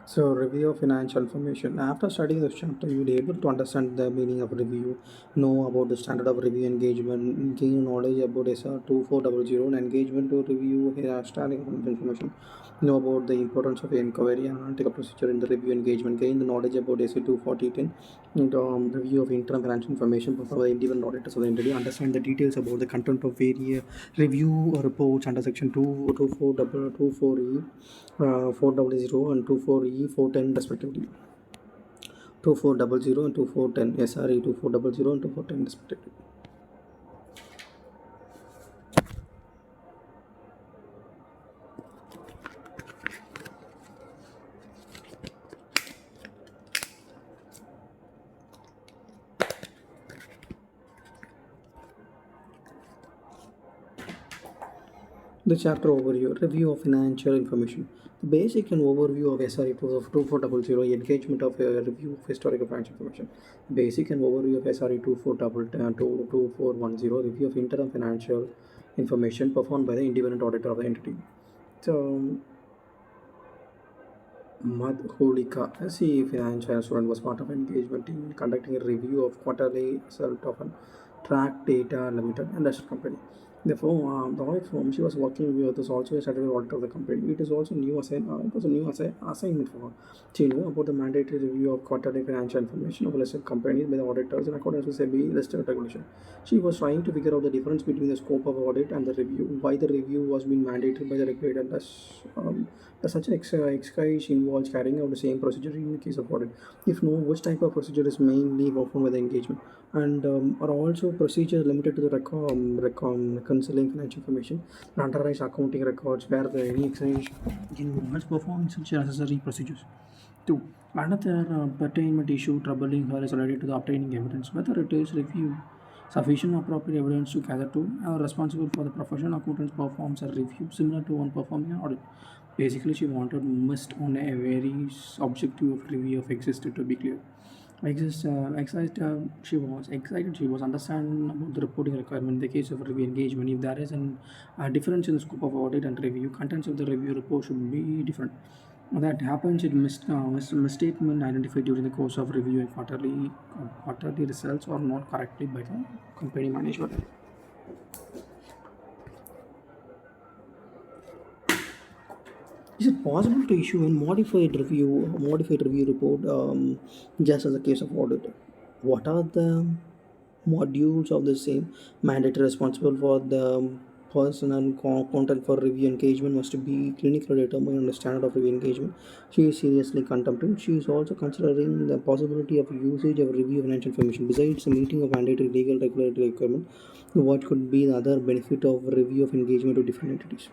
So, review of financial information. After studying this chapter, you'll be able to understand the meaning of review, know about the standard of review engagement, gain knowledge about SR 2400 and engagement to review standing of information, know about the importance of inquiry and analytical procedure in the review engagement, gain the knowledge about SC 24010, and review of interim financial information for the independent auditors of the entity, understand the details about the content of various review reports under section 224E 400 and 24E 410 respectively. 2400 and 2410 SRE 2400 and 2410 respectively. The chapter overview, review of financial information. The basic and overview of SRE 2400 engagement of a review of historical financial information. Basic and overview of SRE 2410 review of interim financial information performed by the independent auditor of the entity. So, Madhulika, as a financial student, was part of engagement in conducting a review of quarterly result of a track data limited and listed company. Therefore, the audit firm she was working with was also a statutory auditor of the company. It is also it was a new assignment for her. She knew about the mandatory review of quarterly financial information of listed companies by the auditors in accordance with SEBI listed regulation. She was trying to figure out the difference between the scope of audit and the review, why the review was being mandated by the regulator, such an exercise involves carrying out the same procedure in the case of audit. If no, which type of procedure is mainly performed by the engagement, and are also procedures limited to the reconciling financial information, standardized accounting records, where the any exercise involves performing such necessary procedures. 2. Another pertainment issue troubling her is related to the obtaining evidence, whether it is review sufficient appropriate evidence to gather to are responsible for the professional accountants performs a review similar to one performing an audit. Basically, she wanted must on a very objective review of existed to be clear. Excited she was understand about the reporting requirement in the case of review engagement. If there is a difference in the scope of audit and review, contents of the review report should be different. That happens if misstatement identified during the course of review and quarterly results are not correctly by the company management. Is it possible to issue a modified review report just as a case of audit? What are the modules of the same? Mandatory responsible for the person and content for review engagement must be clinically determined on the standard of review engagement. She is seriously contemplating. She is also considering the possibility of usage of review financial information. Besides the meeting of mandatory legal regulatory requirement, what could be the other benefit of review of engagement to different entities?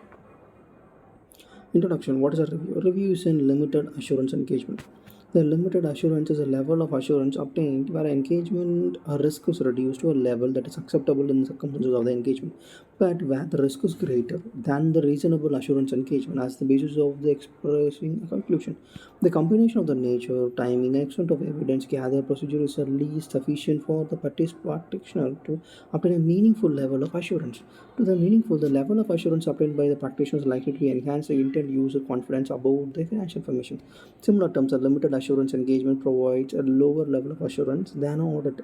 Introduction. What is a review? A review is a limited assurance engagement. The limited assurance is a level of assurance obtained where engagement risk is reduced to a level that is acceptable in the circumstances of the engagement, but where the risk is greater than the reasonable assurance engagement as the basis of the expressing a conclusion. The combination of the nature, timing, and extent of evidence gathered procedure is at least sufficient for the practitioner to obtain a meaningful level of assurance. The level of assurance obtained by the practitioner is likely to enhance the intended user confidence about the financial information. Similar terms, a limited assurance engagement provides a lower level of assurance than an audit.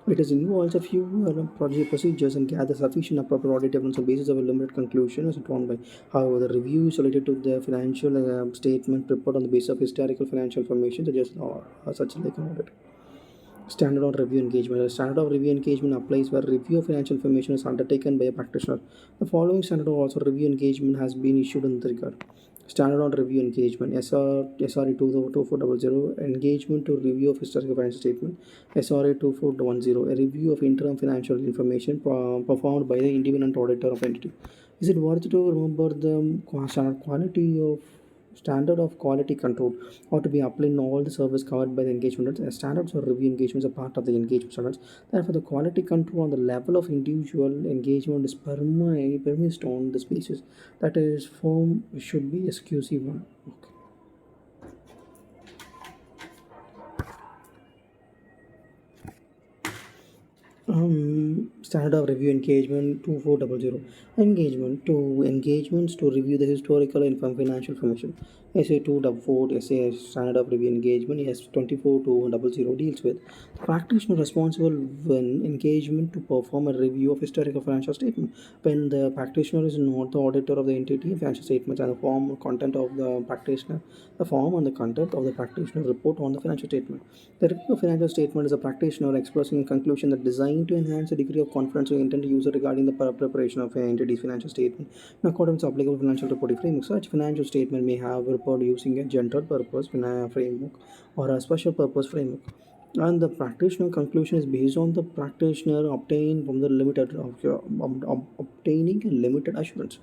It is involves a few procedures and gathers sufficient appropriate audit evidence on the basis of a limited conclusion as drawn by. However, the review is related to the financial statement prepared on the basis of historical financial information such like an audit. Standard on review engagement. A standard of review engagement applies where review of financial information is undertaken by a practitioner. The following standard of also review engagement has been issued in the regard. Standard on review engagement SRE 2400 engagement to review of historical financial statement. SRA 2410 a review of interim financial information performed by the independent auditor of entity. Is it worth to remember the standard of quality control or to be applied in all the service covered by the engagement? Standards or review engagements are part of the engagement standards. Therefore, the quality control on the level of individual engagement is permitted on this basis. That is, firm should be exclusive one. Okay. Standard of review engagement 2400. Engagement to engagements to review the historical and financial information. SA 244 SA standard of review engagement S 24200 deals with the practitioner responsible when engagement to perform a review of historical financial statement. When the practitioner is not the auditor of the entity, financial statements and the form content of the practitioner, the form and the content of the practitioner report on the financial statement. The review of financial statement is a practitioner expressing a conclusion that designed to enhance the degree of confidence of intended user regarding the preparation of an entity's financial statement in accordance with applicable financial reporting framework. Such financial statement may have report using a general purpose framework or a special purpose framework. And the practitioner conclusion is based on the practitioner obtained from the obtaining a limited assurance.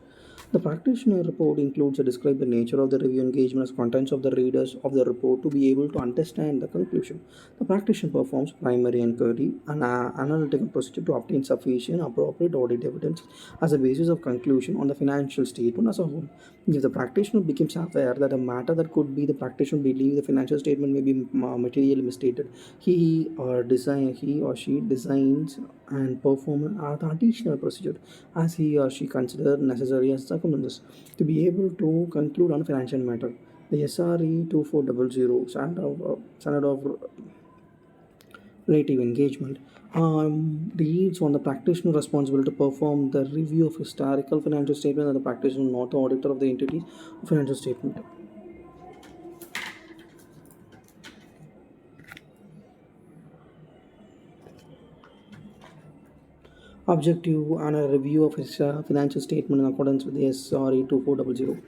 The practitioner report includes a describe the nature of the review engagement as contents of the readers of the report to be able to understand the conclusion. The practitioner performs primary inquiry and analytical procedure to obtain sufficient appropriate audit evidence as a basis of conclusion on the financial statement as a whole. If the practitioner becomes aware that a matter that could be the practitioner believe the financial statement may be materially misstated, he or she designs and perform an additional procedure as he or she consider necessary as circumstances to be able to conclude on a financial matter. The SRE 2400 standard of relative engagement reads on the practitioner responsible to perform the review of historical financial statement and the practitioner not the auditor of the entity's financial statement. Objective and a review of his financial statement in accordance with the SRE 2400.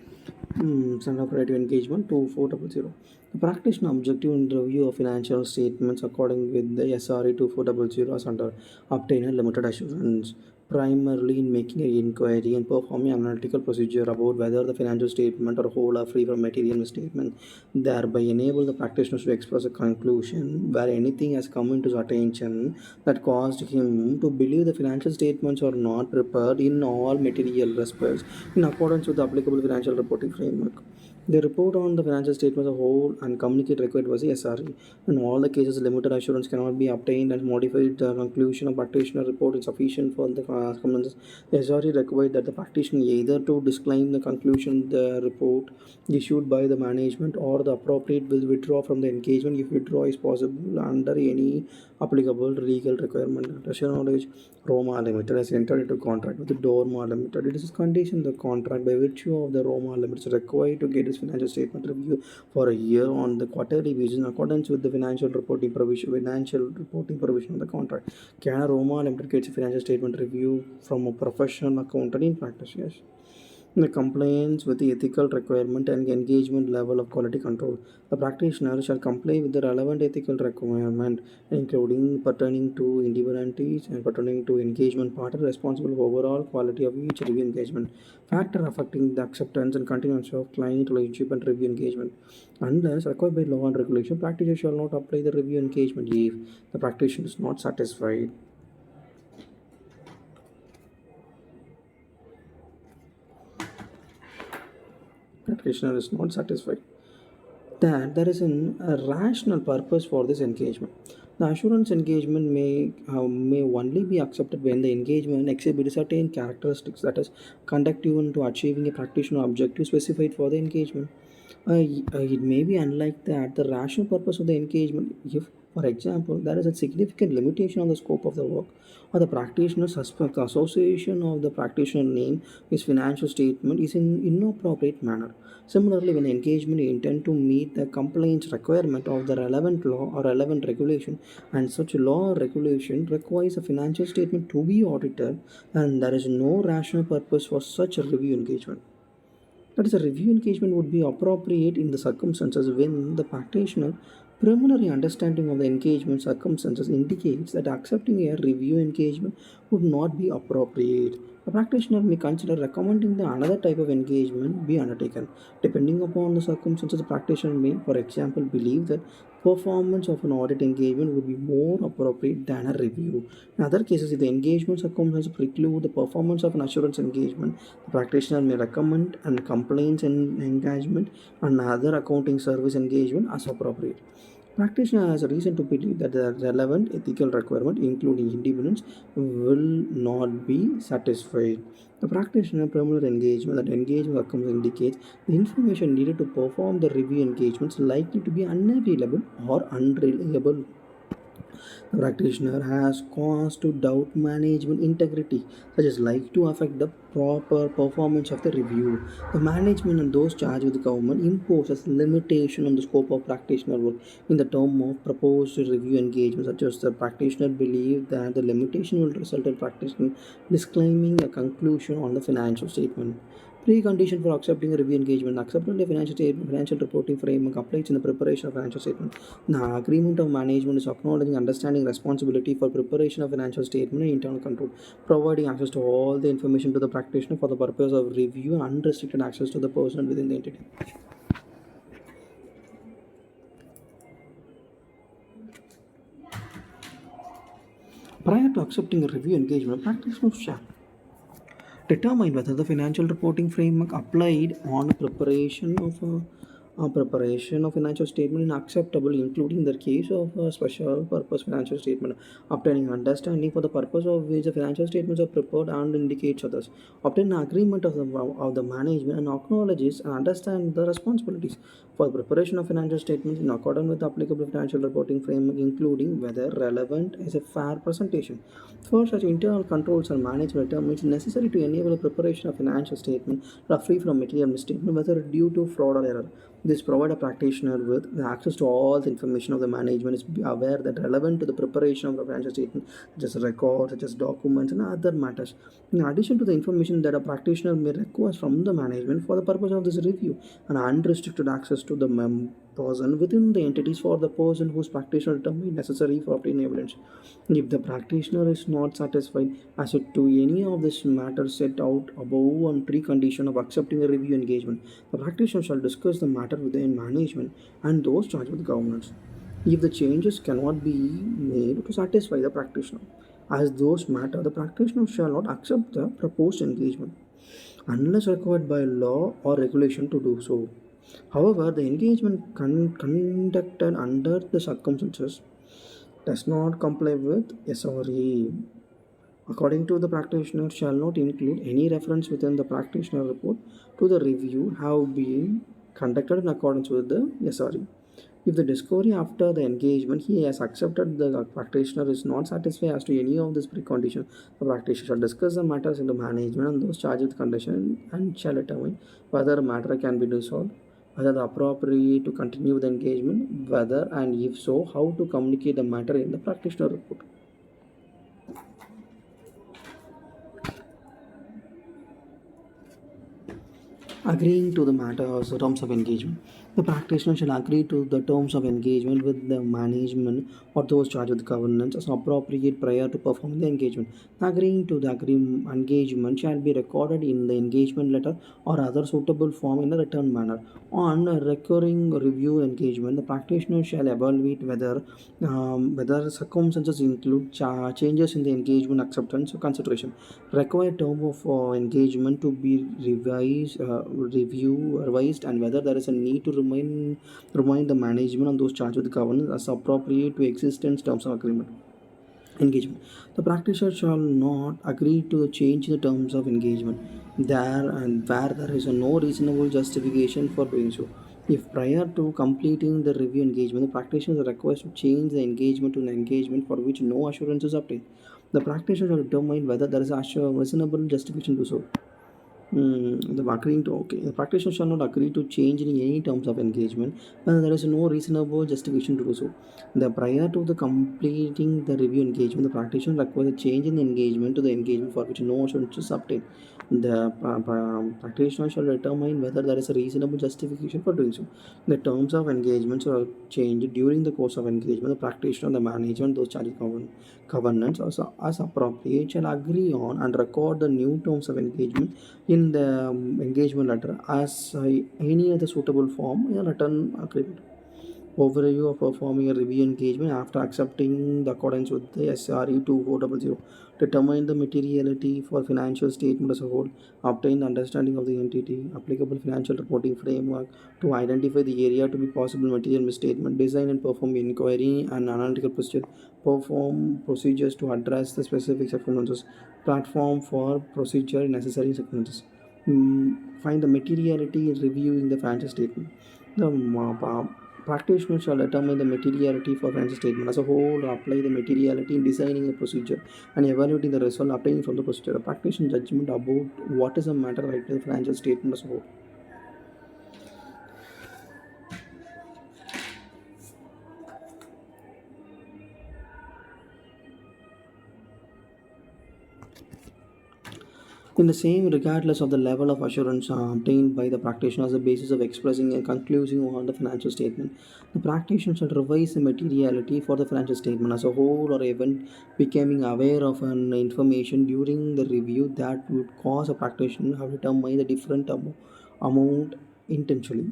Standard of relative engagement 2400. The practitioner objective in review of financial statements according with the SRE 2400 is under obtain a limited assurance, primarily in making an inquiry and performing analytical procedure about whether the financial statement or whole are free from material misstatement, thereby enable the practitioners to express a conclusion where anything has come into his attention that caused him to believe the financial statements are not prepared in all material respects in accordance with the applicable financial reporting framework. The report on the financial statements as a whole and communicate required was the SRE. In all the cases, limited assurance cannot be obtained and modified. The conclusion of practitioner report is sufficient for the circumstances. The SRE required that the practitioner either to disclaim the conclusion the report issued by the management or the appropriate will withdraw from the engagement if withdraw is possible under any applicable legal requirement. Russia Knowledge Roma Limited has entered into contract with the Dorma Limited. It is a condition the contract by virtue of the Roma Limited is required to get its financial statement review for a year on the quarterly basis in accordance with the financial reporting provision of the contract. Can Roma Limited get a financial statement review from a professional accountant in practice? Yes. The compliance with the ethical requirement and engagement level of quality control. The practitioner shall comply with the relevant ethical requirement, including pertaining to indemnities and pertaining to engagement partner responsible for overall quality of each review engagement. Factor affecting the acceptance and continuance of client relationship and review engagement. Unless required by law and regulation, practitioner shall not apply the review engagement if the practitioner is not satisfied. Practitioner is not satisfied that there is a rational purpose for this engagement. The assurance engagement may only be accepted when the engagement exhibits certain characteristics that is conducive to achieving a practitioner objective specified for the engagement. It may be unlike that the rational purpose of the engagement if, for example, there is a significant limitation on the scope of the work or the practitioner suspect association of the practitioner name his financial statement is in inappropriate manner. Similarly, when engagement intend to meet the compliance requirement of the relevant law or relevant regulation, and such law or regulation requires a financial statement to be audited, and there is no rational purpose for such a review engagement. That is, a review engagement would be appropriate in the circumstances when the practitioner preliminary understanding of the engagement circumstances indicates that accepting a review engagement would not be appropriate. A practitioner may consider recommending the another type of engagement be undertaken. Depending upon the circumstances, the practitioner may, for example, believe that performance of an audit engagement would be more appropriate than a review. In other cases, if the engagement circumstances preclude the performance of an assurance engagement, the practitioner may recommend and complaints and engagement and other accounting service engagement as appropriate. Practitioner has a reason to believe that the relevant ethical requirement, including independence, will not be satisfied. The practitioner primary engagement that engagement outcomes indicates the information needed to perform the review engagements likely to be unavailable or unreliable. The practitioner has cause to doubt management integrity, such as like to affect the proper performance of the review. The management and those charged with the government imposes limitation on the scope of practitioner work in the term of proposed review engagement, such as the practitioner believe that the limitation will result in practitioner disclaiming a conclusion on the financial statement. Precondition for accepting a review engagement. Acceptance of financial statement, financial reporting framework applies in the preparation of financial statement. The agreement of management is acknowledging understanding responsibility for preparation of financial statement and internal control, providing access to all the information to the practitioner for the purpose of review and unrestricted access to the person within the entity. Prior to accepting a review engagement, practitioner shall determine whether the financial reporting framework applied on preparation of financial statement is acceptable, including the case of a special purpose financial statement, obtaining understanding for the purpose of which the financial statements are prepared and indicates others, obtain agreement of the management and acknowledges and understand the responsibilities for preparation of financial statements in accordance with the applicable financial reporting framework, including whether relevant is a fair presentation. For such internal controls and management determines necessary to enable the preparation of financial statement are free from material misstatement, whether due to fraud or error. This provide a practitioner with the access to all the information of the management is aware that relevant to the preparation of the financial statement, such as records, such as documents, and other matters. In addition to the information that a practitioner may request from the management for the purpose of this review, and unrestricted access to the person within the entities for the person whose practitioner determined necessary for obtaining evidence. If the practitioner is not satisfied as to any of this matters set out above on precondition of accepting a review engagement, the practitioner shall discuss the matter with the management and those charged with governance. If the changes cannot be made to satisfy the practitioner, as those matter, the practitioner shall not accept the proposed engagement unless required by law or regulation to do so. However, the engagement conducted under the circumstances does not comply with SRE. According to the practitioner, shall not include any reference within the practitioner report to the review have been conducted in accordance with the SRE. If the discovery after the engagement he has accepted the practitioner is not satisfied as to any of this precondition, the practitioner shall discuss the matters in the management and those charged with condition and shall determine whether a matter can be resolved, whether the appropriate to continue the engagement, whether and if so, how to communicate the matter in the practitioner report. Agreeing to the matters, terms of engagement. The practitioner shall agree to the terms of engagement with the management or those charged with governance as appropriate prior to performing the engagement. Agreeing to the engagement shall be recorded in the engagement letter or other suitable form in a written manner. On a recurring review engagement, the practitioner shall evaluate whether circumstances include changes in the engagement acceptance or consideration, required term of engagement to be revised, and whether there is a need to remind the management on those charged with governance as appropriate to existence terms of agreement. Engagement. The practitioner shall not agree to a change in the terms of engagement there and where there is no reasonable justification for doing so. If prior to completing the review engagement, the practitioner is requested to change the engagement to an engagement for which no assurance is obtained, the practitioner shall determine whether there is a reasonable justification to do so. The agreeing to okay. The practitioner shall not agree to change in any terms of engagement when there is no reasonable justification to do so. The prior to the completing the review engagement, the practitioner requires a change in the engagement to the engagement for which no assurance is obtained. The practitioner shall determine whether there is a reasonable justification for doing so. The terms of engagement are changed during the course of engagement. The practitioner, the management, those charges governance also as appropriate shall agree on and record the new terms of engagement in the engagement letter as any other suitable form in a written agreement. Overview of performing a review engagement after accepting the accordance with the SRE 2400. Determine the materiality for financial statement as a whole. Obtain the understanding of the entity. Applicable financial reporting framework to identify the area to be possible material misstatement. Design and perform inquiry and analytical procedure. Perform procedures to address the specific circumstances. Platform for procedure necessary circumstances. Find the materiality in reviewing the financial statement. The practitioner shall determine the materiality for financial statement as a whole or apply the materiality in designing a procedure and evaluating the result obtained from the procedure. The practitioner judgment about what is a matter right to the financial statement as a whole. In the same, regardless of the level of assurance obtained by the practitioner as a basis of expressing a conclusion on the financial statement, the practitioner shall revise the materiality for the financial statement as a whole or even becoming aware of an information during the review that would cause a practitioner to have determined the different amount intentionally.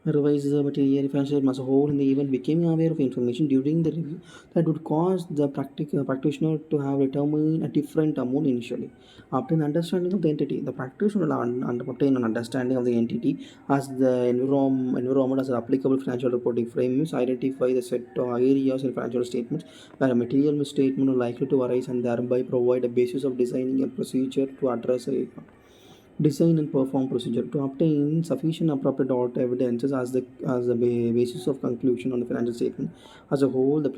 Revise the material financial as a whole and even becoming aware of information during the review that would cause the practitioner to have determined a different amount initially. Obtain understanding of the entity. The practitioner will obtain an understanding of the entity as the environment as an applicable financial reporting frameworks. Identify the set of areas in financial statements where a material misstatement is likely to arise and thereby provide a basis of designing a procedure to address a design and perform procedure to obtain sufficient appropriate evidences as the basis of conclusion on the financial statement. As a whole, the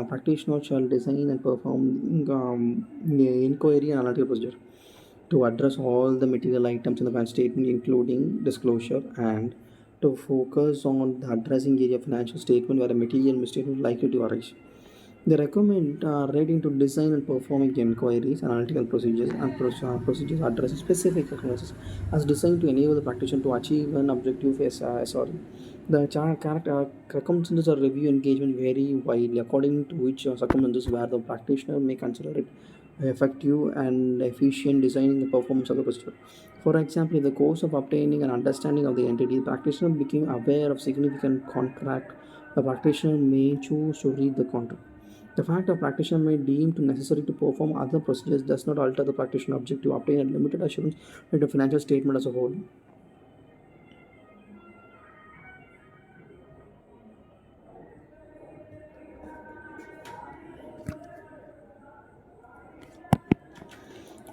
practitioner shall design and perform inquiry and analytical procedure to address all the material items in the financial statement, including disclosure, and to focus on the addressing area of financial statement where a material mistake is likely to arise. They recommend writing to design and performing inquiries, analytical procedures, and procedures address specific circumstances as designed to enable the practitioner to achieve an objective SRE. The circumstances of review engagement vary widely according to which circumstances where the practitioner may consider it effective and efficient designing the performance of the procedure. For example, in the course of obtaining an understanding of the entity, the practitioner became aware of significant contract. The practitioner may choose to read the contract. The fact a practitioner may deem to necessary to perform other procedures does not alter the practitioner objective to obtain a limited assurance in the financial statement as a whole.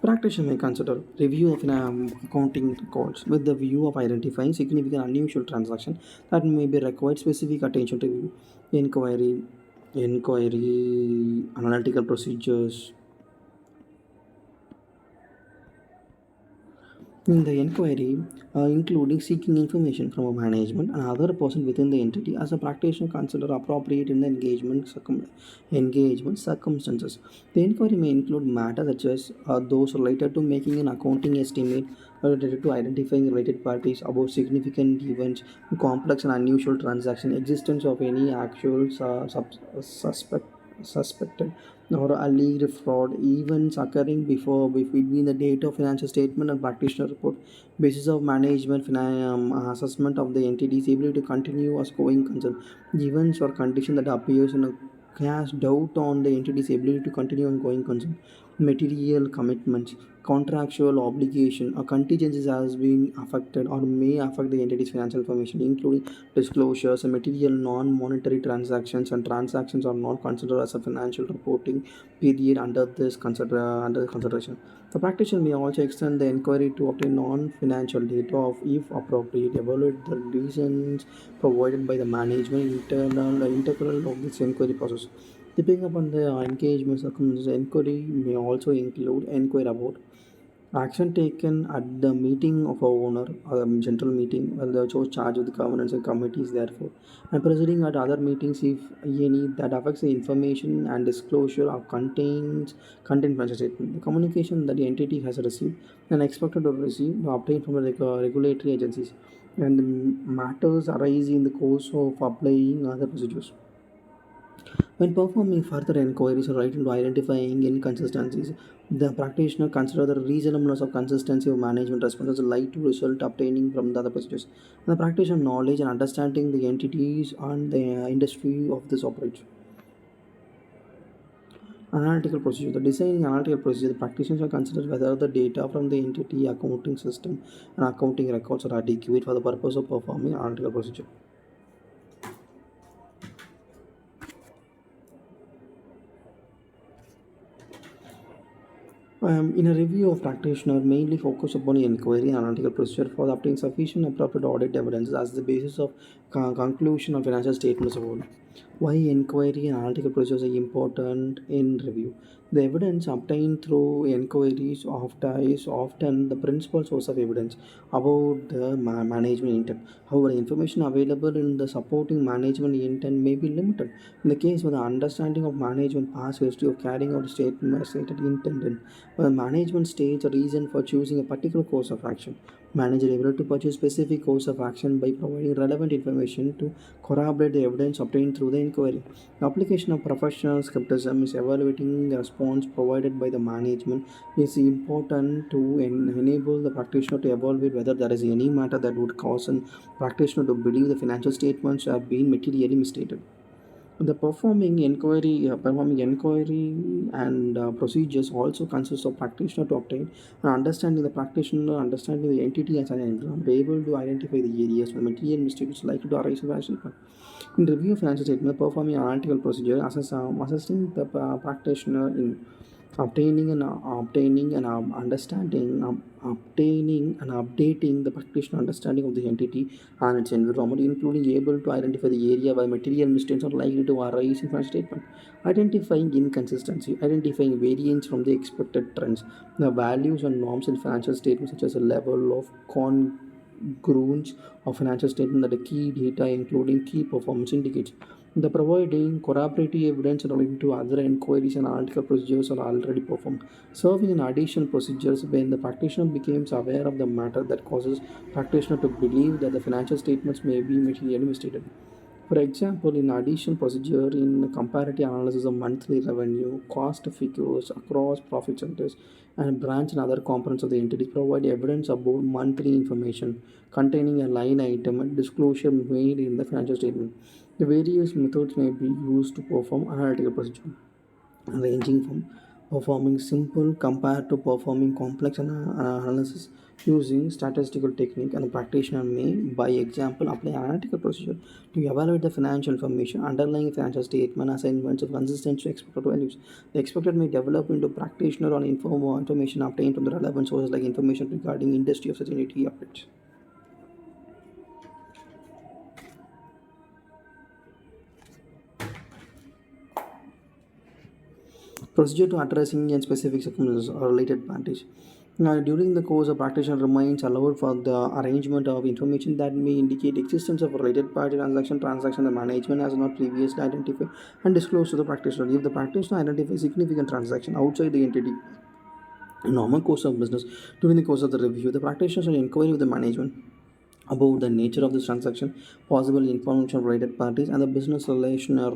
Practitioner may consider review of accounting records with the view of identifying significant unusual transactions that may be required specific attention to review. Inquiry, analytical procedures, in the inquiry, including seeking information from a management and other person within the entity as a practitioner consider appropriate in the engagement circumstances. The inquiry may include matters such as those related to making an accounting estimate, related to identifying related parties about significant events, complex and unusual transaction, existence of any actual suspected or alleged fraud events occurring between the date of financial statement and practitioner report basis of management assessment of the entity's ability to continue as going concern events or condition that appears in a cast doubt on the entity's ability to continue on going concern material commitments contractual obligation or contingencies has been affected or may affect the entity's financial information including disclosures and material non-monetary transactions and transactions are not considered as a financial reporting period under consideration. The practitioner may also extend the inquiry to obtain non-financial data of, if appropriate, evaluate the reasons provided by the management integral of this inquiry process. Depending upon the engagement circumstances, inquiry may also include inquiry about action taken at the meeting of a owner or a general meeting while the charge of the governance and committees therefore and proceeding at other meetings if any that affects the information and disclosure of content financial statement. The communication that the entity has received and expected to receive or obtained from the regulatory agencies and the matters arise in the course of applying other procedures. When performing further inquiries or right into identifying inconsistencies, the practitioner consider the reasonableness of consistency of management responses like to result obtaining from the other procedures. And the practitioner knowledge and understanding the entities and the industry of this operates. Analytical procedure. The designing analytical procedure, the practitioner shall consider whether the data from the entity accounting system and accounting records are adequate for the purpose of performing analytical procedure. In a review of practitioner, mainly focus upon the inquiry and analytical procedure for obtaining sufficient appropriate audit evidence as the basis of conclusion of financial statements of whole. Why inquiry and analytical procedures are important in review? The evidence obtained through inquiries is often the principal source of evidence about the management intent. However, information available in the supporting management intent may be limited. In the case where the understanding of management past history of carrying out stated intent, when management states a reason for choosing a particular course of action, manager is able to pursue specific course of action by providing relevant information to corroborate the evidence obtained through the inquiry. The application of professional skepticism is evaluating the response provided by the management is important to enable the practitioner to evaluate whether there is any matter that would cause a practitioner to believe the financial statements have been materially misstated. The performing inquiry and procedures also consist of practitioner to obtain and understanding the practitioner, understanding the entity as an exam, be able to identify the areas where material mistakes likely to arise in financial statement. In review of financial statement, performing analytical procedure, assessing the practitioner in obtaining and understanding, obtaining and updating the practitioner understanding of the entity and its environment, including able to identify the area where material mistakes are likely to arise in financial statement, identifying inconsistency, identifying variance from the expected trends, the values and norms in financial statements such as a level of congruence of financial statement that the key data including key performance indicators. The providing corroborative evidence relating to other inquiries and analytical procedures are already performed, serving in additional procedures when the practitioner becomes aware of the matter that causes practitioner to believe that the financial statements may be materially misstated. For example, in addition procedure in comparative analysis of monthly revenue, cost figures across profit centers, and branch and other components of the entity provide evidence about monthly information containing a line item and disclosure made in the financial statement. The various methods may be used to perform analytical procedure ranging from performing simple compared to performing complex analysis using statistical technique, and the practitioner may, by example, apply analytical procedure to evaluate the financial information underlying financial statement assignments of consistent to expected values. The expected may develop into practitioner on information obtained from the relevant sources like information regarding industry of such entity updates. Procedure to addressing and specific circumstances or related parties. Now, during the course, a practitioner remains allowed for the arrangement of information that may indicate existence of a related party transaction the management has not previously identified and disclosed to the practitioner. If the practitioner identifies significant transaction outside the entity in normal course of business during the course of the review, the practitioner shall inquire with the management about the nature of this transaction, possible information of related parties, and the business rational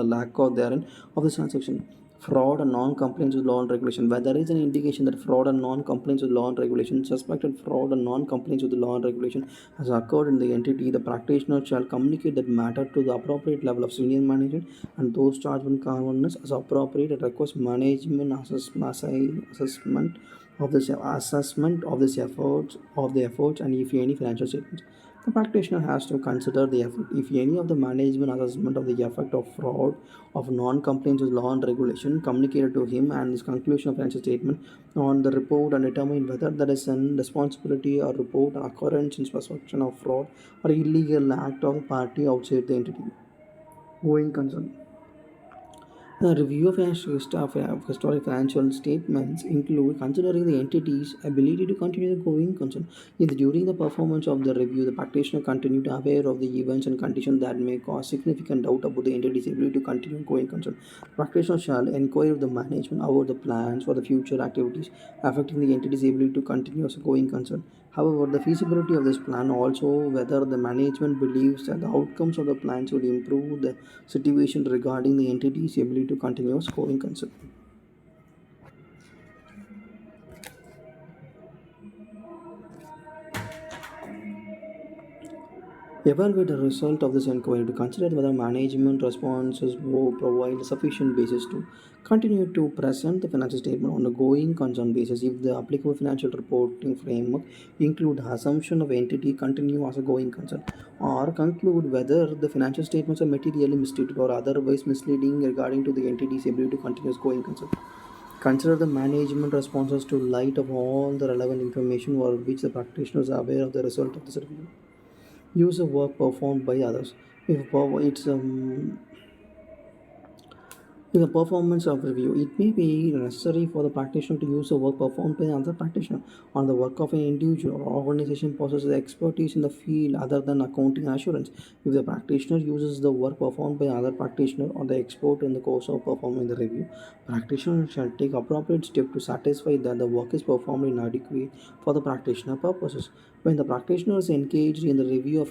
lack or therein of this transaction. Fraud and non-compliance with law and regulation. Where there is an indication that fraud and non-compliance with law and regulation, suspected fraud and non-compliance with the law and regulation has occurred in the entity, the practitioner shall communicate that matter to the appropriate level of senior management and those charged with governance as appropriate and request management assessment of this efforts and if any financial statements. The practitioner has to consider the effort. If any of the management assessment of the effect of fraud, of non-compliance with law and regulation communicated to him and his conclusion of financial statement on the report and determine whether there is an responsibility or report occurrence in suspicion of fraud or illegal act of a party outside the entity. Going concern. A review of historic financial statements include considering the entity's ability to continue the going concern. If during the performance of the review, the practitioner continued aware of the events and conditions that may cause significant doubt about the entity's ability to continue going concern, practitioner shall inquire of the management about the plans for the future activities affecting the entity's ability to continue as a going concern. However, the feasibility of this plan, also whether the management believes that the outcomes of the plans will improve the situation regarding the entity's ability to continue as going concern. Evaluate the result of this inquiry to consider whether management responses will provide sufficient basis to continue to present the financial statement on a going concern basis if the applicable financial reporting framework include assumption of entity continue as a going concern, or conclude whether the financial statements are materially misstated or otherwise misleading regarding to the entity's ability to continue as going concern. Consider the management responses to light of all the relevant information for which the practitioners are aware of the result of this review. Use of work performed by others. If it's in the performance of review, it may be necessary for the practitioner to use the work performed by another practitioner on the work of an individual or organization possesses expertise in the field other than accounting and assurance. If the practitioner uses the work performed by another practitioner or the expert in the course of performing the review, practitioner shall take appropriate steps to satisfy that the work is performed inadequate for the practitioner purposes. When the practitioner is engaged in the review of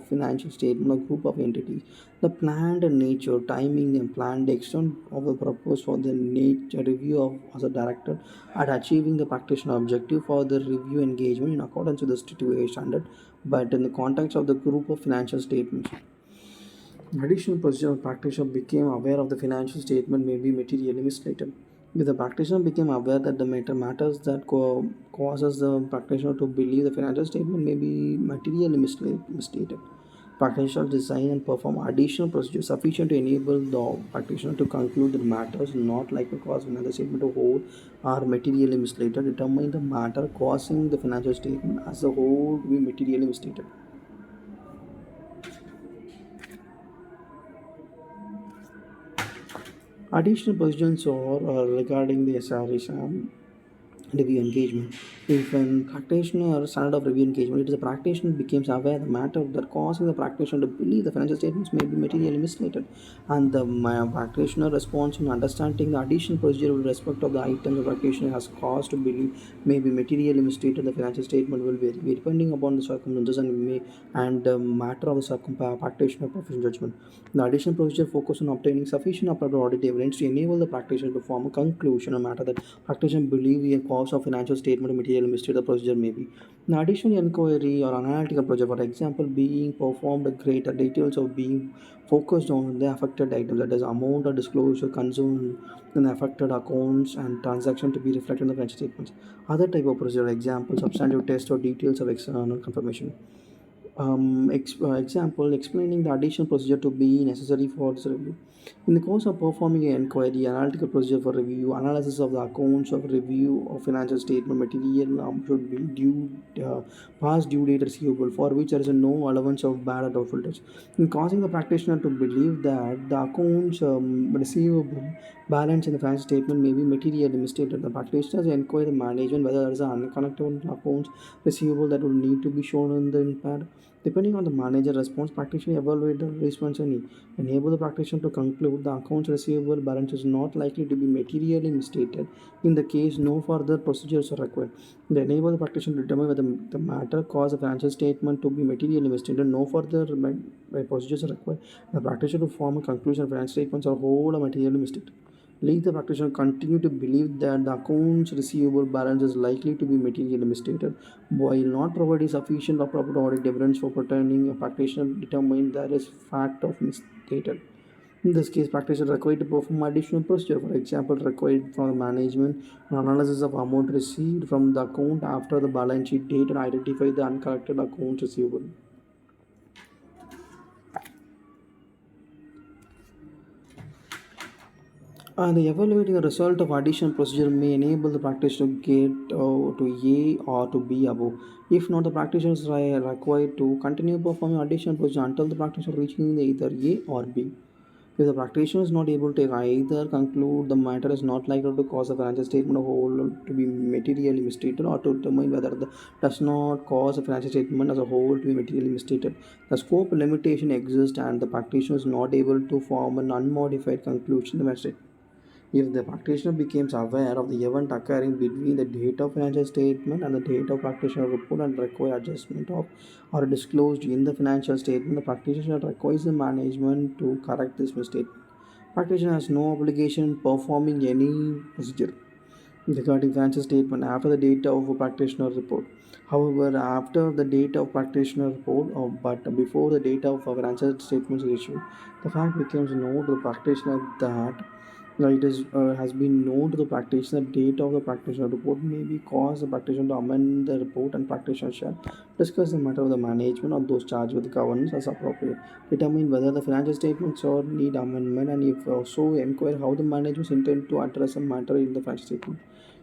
financial statement or group of entities, the planned nature, timing, and planned extent of the purpose for the nature review of as a director at achieving the practitioner objective for the review engagement in accordance with the statutory standard, but in the context of the group of financial statements. Additional procedure practitioner became aware of the financial statement may be materially misstated. If the practitioner became aware that the matters that causes the practitioner to believe the financial statement may be materially misstated, practitioner design and perform additional procedures sufficient to enable the practitioner to conclude that matters not likely to cause another statement to hold are materially misstated, determine the matter causing the financial statement as a whole to be materially misstated. Additional questions are regarding the SRS review engagement. If a practitioner standard of review engagement, it is a practitioner becomes aware the matter that causing the practitioner to believe the financial statements may be materially misstated, and the practitioner responds in understanding the additional procedure with respect of the item the practitioner has caused to believe may be materially misstated. The financial statement will vary depending upon the circumstances and matter of the practitioner professional judgment. The additional procedure focus on obtaining sufficient appropriate audit evidence to enable the practitioner to form a conclusion on matter that practitioner believe the cause of financial statement material mistake the procedure may be. The additional inquiry or analytical procedure, for example, being performed greater details of being focused on the affected item, that is amount or disclosure concerned in the affected accounts and transaction to be reflected in the financial statements. Other type of procedure, example, substantive test or details of external confirmation. Example explaining the additional procedure to be necessary for this review. In the course of performing an inquiry, analytical procedure for review, analysis of the accounts of review of financial statement material should be past due date receivable for which there is no allowance of bad or doubtful debts. In causing the practitioner to believe that the accounts receivable balance in the financial statement may be materially misstated, the practitioners inquire the management whether there is an unconnected accounts receivable that will need to be shown in the impaired. Depending on the manager response, practitioner evaluate the response and enable the practitioner to conclude the accounts receivable balance is not likely to be materially misstated. In the case, no further procedures are required. They enable the practitioner to determine whether the matter caused the financial statement to be materially misstated. No further procedures are required. The practitioner to form a conclusion of financial statements are whole or materially misstated. Lead the practitioner continue to believe that the accounts receivable balance is likely to be materially misstated while not providing sufficient or proper audit evidence for pertaining a practitioner determined there is fact of misstated. In this case, practitioner required to perform additional procedure, for example, required from the management an analysis of amount received from the account after the balance sheet date and identify the uncollected accounts receivable. The evaluating the result of addition procedure may enable the practitioner to get to A or to B above. If not, the practitioner is required to continue performing addition procedure until the practitioner reaching either A or B. If the practitioner is not able to either conclude the matter is not likely to cause the financial statement of whole to be materially misstated or to determine whether the does not cause the financial statement as a whole to be materially misstated, the scope limitation exists and the practitioner is not able to form an unmodified conclusion. If the practitioner becomes aware of the event occurring between the date of financial statement and the date of practitioner report and require adjustment of or disclosed in the financial statement, the practitioner requires the management to correct this mistake. Practitioner has no obligation in performing any procedure regarding financial statement after the date of a practitioner report. However, after the date of practitioner report, but before the date of a financial statement is issued, the fact becomes known to the practitioner that it is has been known to the practitioner date of the practitioner report may be cause the practitioner to amend the report, and practitioner shall discuss the matter of the management of those charged with governance as appropriate, determine whether the financial statements or need amendment, and if so, inquire how the management intend to address the matter in the financial statement.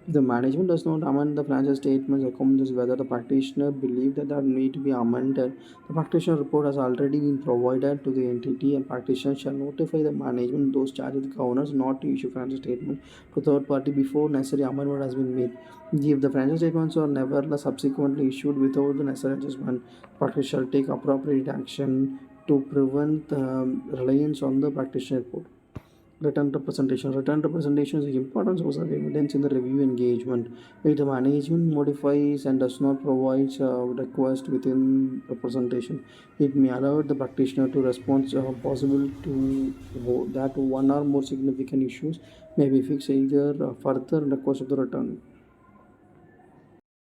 If the management does not amend the financial statements, accommodates whether the practitioner believe that need to be amended, the practitioner report has already been provided to the entity, and practitioner shall notify the management those charged with governors not to issue financial statement to third party before necessary amendment has been made. If the financial statements are never subsequently issued without the necessary adjustment, practitioner shall take appropriate action to prevent reliance on the practitioner report. Written representation. Written representation is the important source of evidence in the review engagement. If the management modifies and does not provide a request within representation, it may allow the practitioner to respond possible to that one or more significant issues may be fixed either further request of the return.